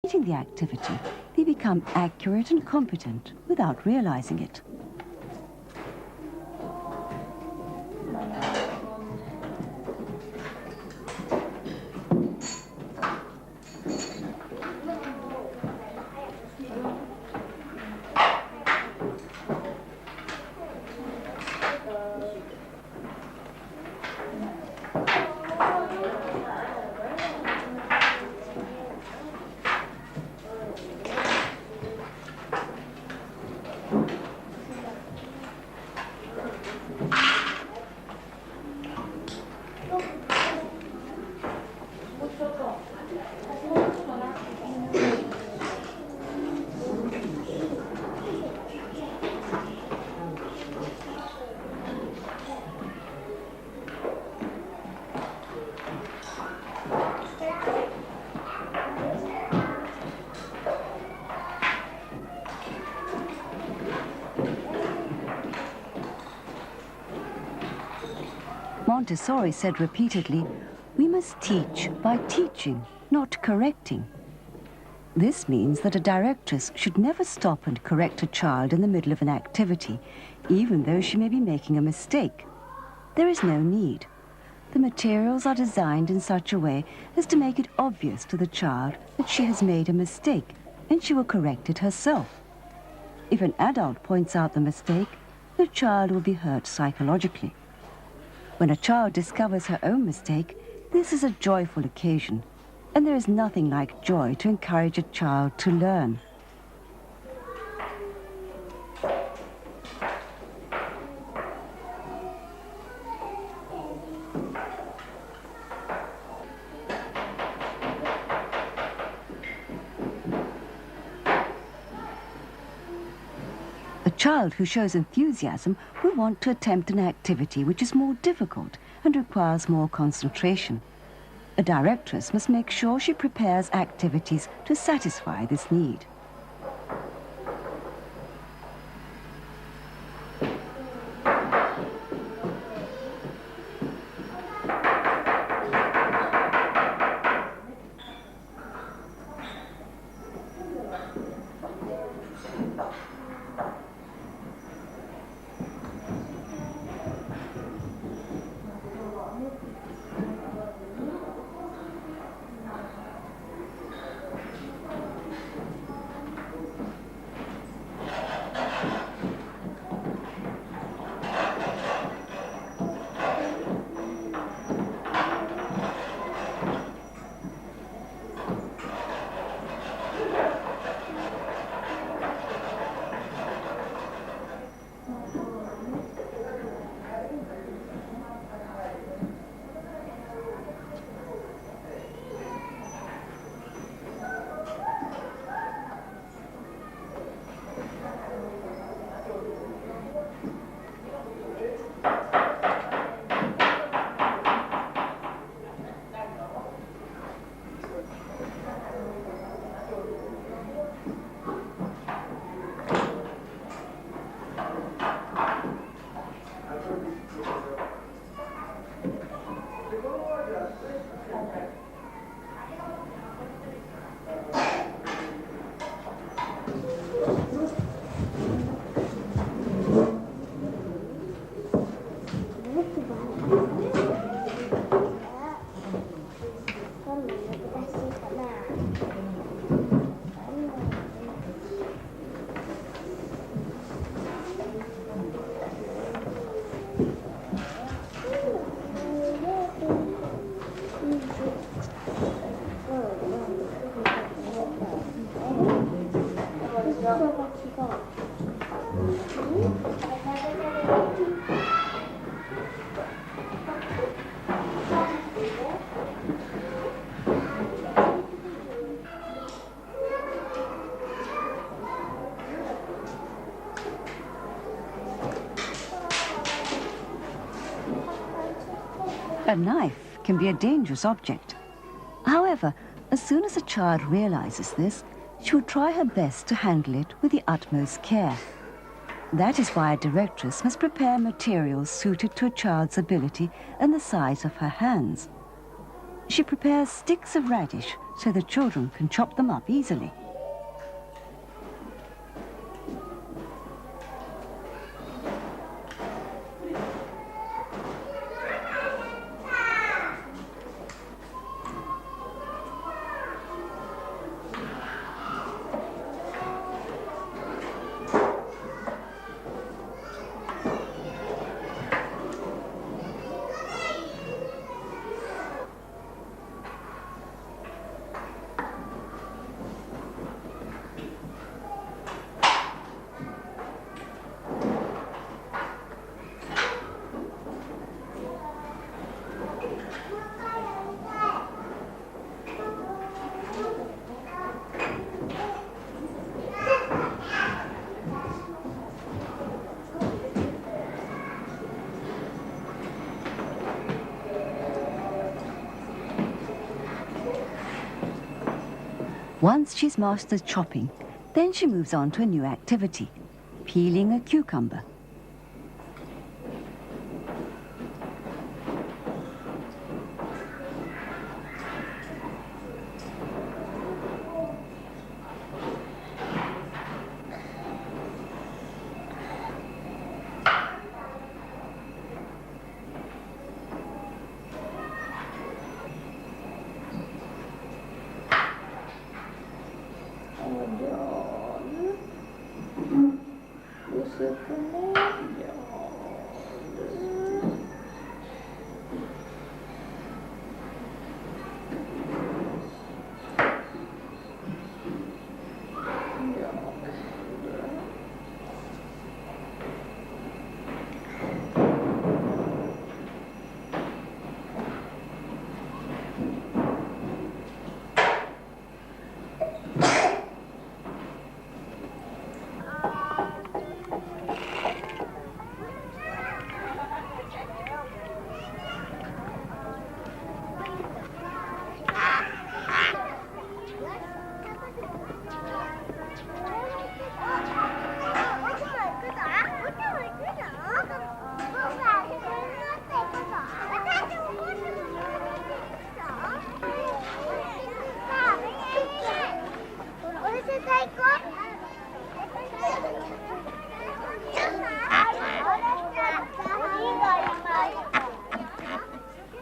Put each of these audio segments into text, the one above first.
repeating the activity, they become accurate and competent without realizing it. Montessori said repeatedly, "We must teach by teaching, not correcting." This means that a directress should never stop and correct a child in the middle of an activity, even though she may be making a mistake. There is no need. The materials are designed in such a way as to make it obvious to the child that she has made a mistake, and she will correct it herself. If an adult points out the mistake, the child will be hurt psychologically. When a child discovers her own mistake, this is a joyful occasion, and there is nothing like joy to encourage a child to learn. A child who shows enthusiasm will want to attempt an activity which is more difficult and requires more concentration. A directress must make sure she prepares activities to satisfy this need. A knife can be a dangerous object. However, as soon as a child realizes this, she will try her best to handle it with the utmost care. That is why a directress must prepare materials suited to a child's ability and the size of her hands. She prepares sticks of radish so the children can chop them up easily. Once she's mastered chopping, then she moves on to a new activity, peeling a cucumber.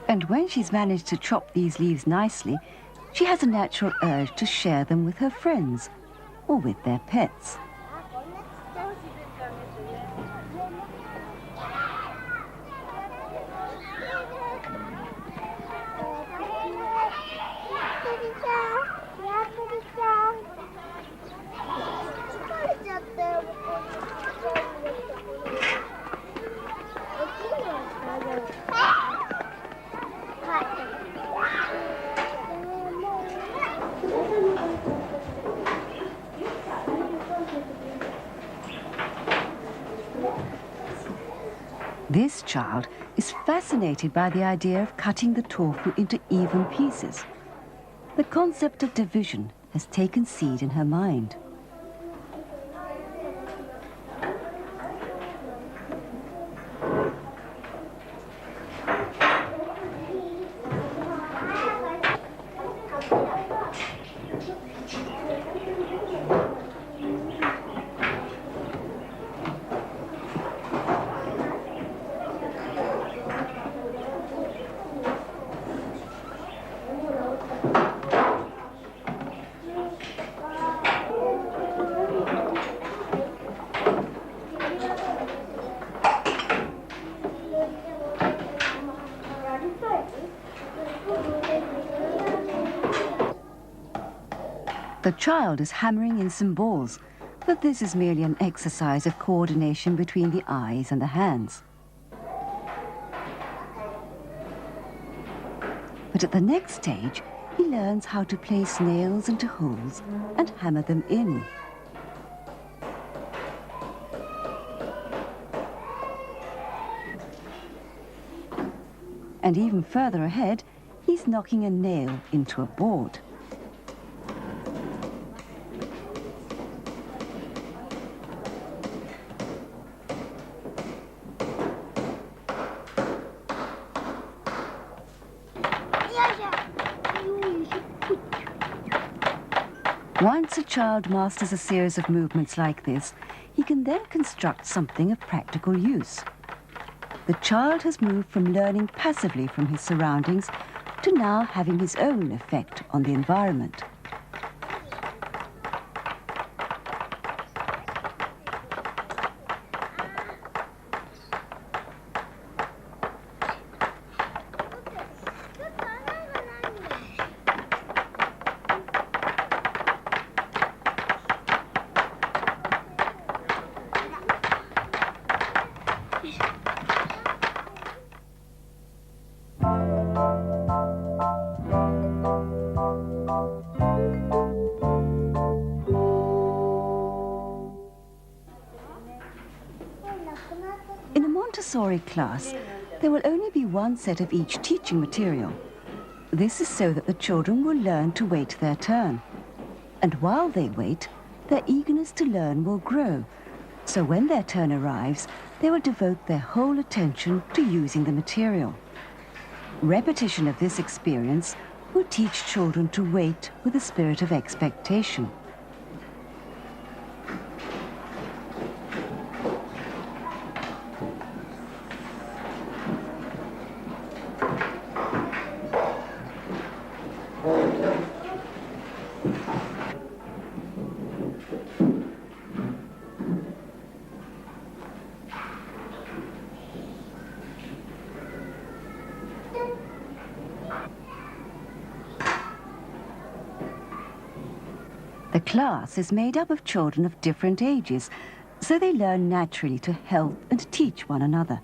And when she's managed to chop these leaves nicely, she has a natural urge to share them with her friends or with their pets. This child is fascinated by the idea of cutting the tofu into even pieces. The concept of division has taken seed in her mind. The child is hammering in some balls, but this is merely an exercise of coordination between the eyes and the hands. But at the next stage, he learns how to place nails into holes and hammer them in. And even further ahead, he's knocking a nail into a board. Once a child masters a series of movements like this, he can then construct something of practical use. The child has moved from learning passively from his surroundings to now having his own effect on the environment. In a Montessori class, there will only be one set of each teaching material. This is so that the children will learn to wait their turn. And while they wait, their eagerness to learn will grow. So when their turn arrives, they will devote their whole attention to using the material. Repetition of this experience will teach children to wait with a spirit of expectation. The class is made up of children of different ages, so they learn naturally to help and teach one another.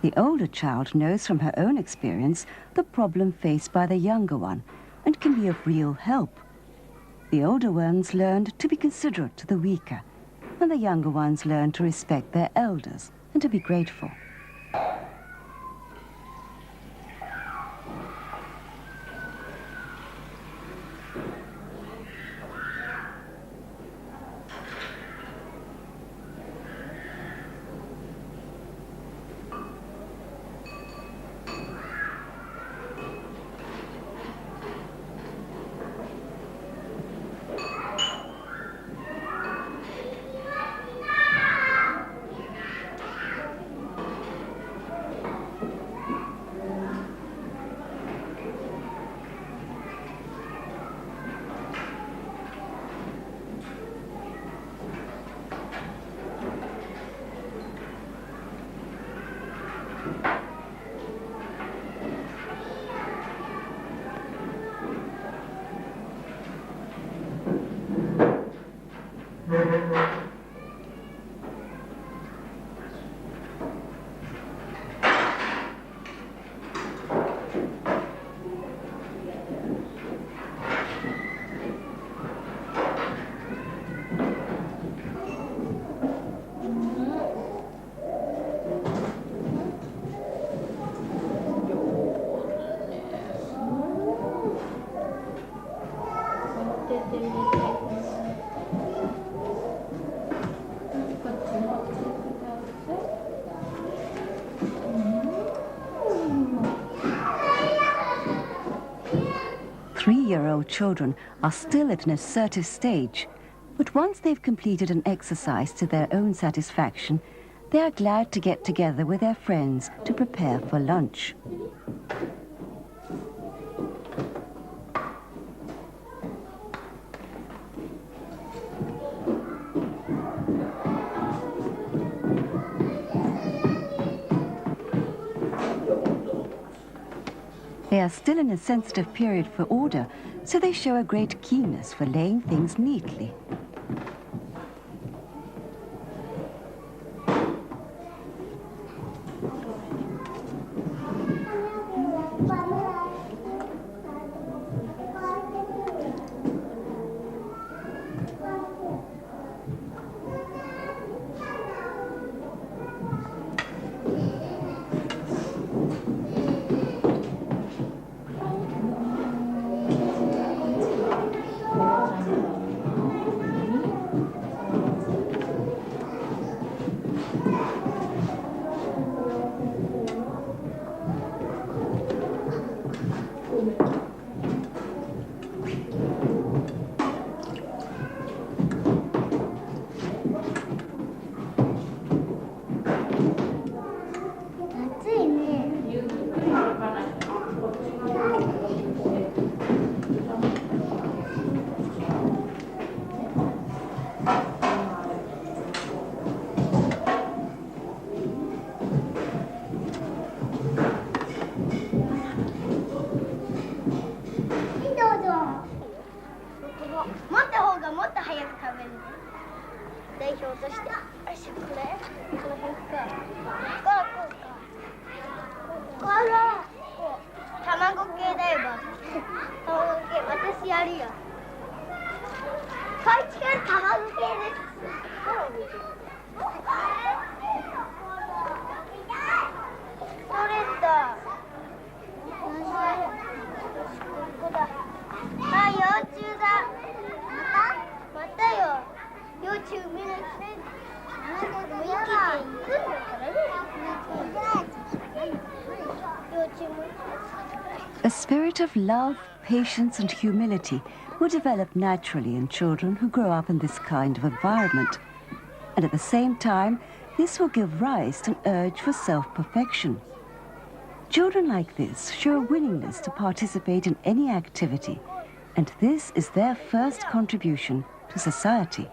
The older child knows from her own experience the problem faced by the younger one and can be of real help. The older ones learned to be considerate to the weaker, and the younger ones learn to respect their elders and to be grateful. Three-year-old children are still at an assertive stage, but once they've completed an exercise to their own satisfaction, they are glad to get together with their friends to prepare for lunch. They are still in a sensitive period for order, so they show a great keenness for laying things neatly. 早く食べるね。代表として。よいしょ、これ。この辺か。こうか。こう。卵系だよ、卵系。私やるよ。こっちから卵系です。取れた。ここだ。あ、幼虫だ。またよ。幼虫産めない。A spirit of love, patience and humility will develop naturally in children who grow up in this kind of environment. And at the same time, this will give rise to an urge for self-perfection. Children like this show a willingness to participate in any activity, and this is their first contribution to society.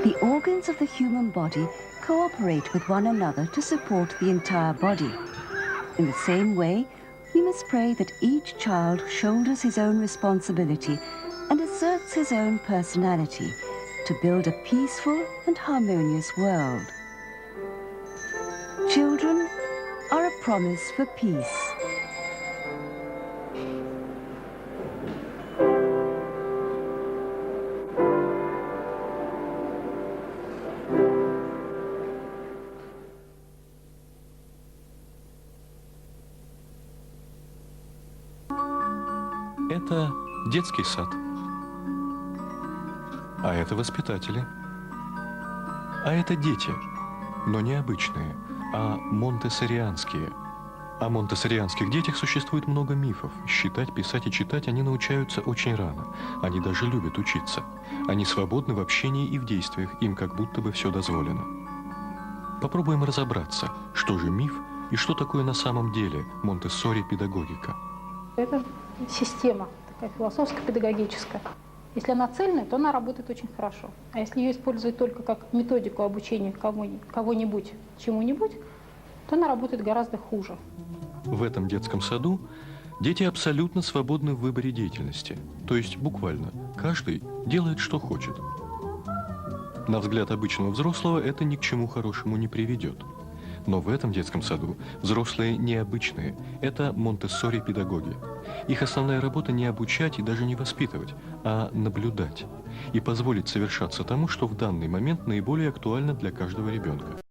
The organs of the human body cooperate with one another to support the entire body. In the same way, we must pray that each child shoulders his own responsibility and asserts his own personality to build a peaceful and harmonious world. Children are a promise for peace. Это детский сад, а это воспитатели, а это дети, но не обычные, а монтессорианские. О монтессорианских детях существует много мифов. Считать, писать и читать они научаются очень рано. Они даже любят учиться. Они свободны в общении и в действиях, им как будто бы все дозволено. Попробуем разобраться, что же миф и что такое на самом деле монтессори-педагогика. Это система, такая философско-педагогическая. Если она цельная, то она работает очень хорошо. А если ее использовать только как методику обучения кого-нибудь чему-нибудь, то она работает гораздо хуже. В этом детском саду дети абсолютно свободны в выборе деятельности. То есть буквально каждый делает, что хочет. На взгляд обычного взрослого это ни к чему хорошему не приведет. Но в этом детском саду взрослые необычные. Это монтессори-педагоги. Их основная работа не обучать и даже не воспитывать, а наблюдать. И позволить совершаться тому, что в данный момент наиболее актуально для каждого ребенка.